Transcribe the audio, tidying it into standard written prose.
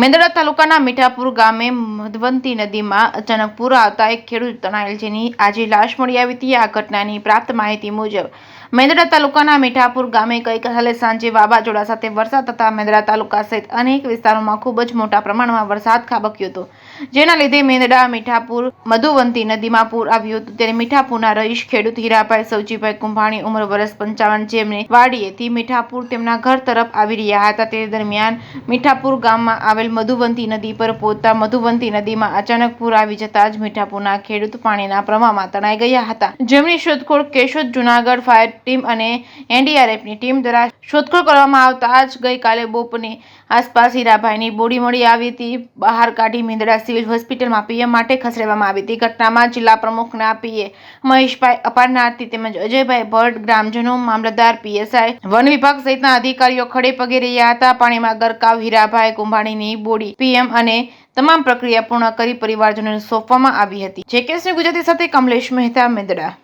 મેંદરડા તાલુકાના મીઠાપુર ગામે મધવંતી નદીમાં અચાનક પૂર આવતા એક ખેડૂત તણાયેલ, જેની આજે લાશ મળી આવી હતી। આ ઘટનાની પ્રાપ્ત માહિતી મુજબ મેંદરડા તાલુકાના મીઠાપુર ગામે ગઈકાલે સાંજે વાવાઝોડા સાથે વરસાદ થતા મેંદરડા તાલુકા સહિત અનેક વિસ્તારોમાં ખૂબ જ મોટા પ્રમાણમાં વરસાદ ખાબક્યો હતો, જેના લીધે મેંદરડા મીઠાપુર મધુવંતી નદીમાં પૂર આવ્યું હતું। ત્યારે મીઠાપુરના રહીશ ખેડૂત હીરાભાઈ સવજીભાઈ કુંભાણી, ઉંમર વર્ષ 55, જેમને વાડીએથી મીઠાપુર તેમના ઘર તરફ આવી રહ્યા હતા। તે દરમિયાન મીઠાપુર ગામમાં આવેલ મધુવંતી નદી પર પહોંચતા મધુવંતી નદીમાં અચાનક પૂર આવી જતા જ મીઠાપુરના ખેડૂત પાણીના પ્રવાહમાં તણાઈ ગયા હતા, જેમની શોધખોળ કેશોદ જૂનાગઢ ફાયર ટીમ અને એનડીઆરએફની ટીમ દ્વારા શોધખોળ કરવામાં આવતા જ ગઈકાલે બપોરની આસપાસ હીરાભાઈની બોડી મળી આવી હતી। બહાર કાઢી મેંદરડા સિવિલ હોસ્પિટલમાં પીએમ માટે ખસેડવામાં આવી હતી। ઘટનામાં જિલ્લા પ્રમુખના પીએ મહેશભાઈ અપારનાર્થી તેમજ અજયભાઈ ભટ્ટ, ગ્રામજનો, મામલતદાર, પીએસઆઈ, વન વિભાગ સહિતના અધિકારીઓ ખડે પગે રહ્યા હતા। પાણીમાં ગરકાવ હીરાભાઈ કુંભાણીની બોડી પીએમ અને તમામ પ્રક્રિયા પૂર્ણ કરી પરિવારજનોને સોંપવામાં આવી હતી। જેકેસી ગુજરાતી સાથે કમલેશ મહેતા, મેંદરડા।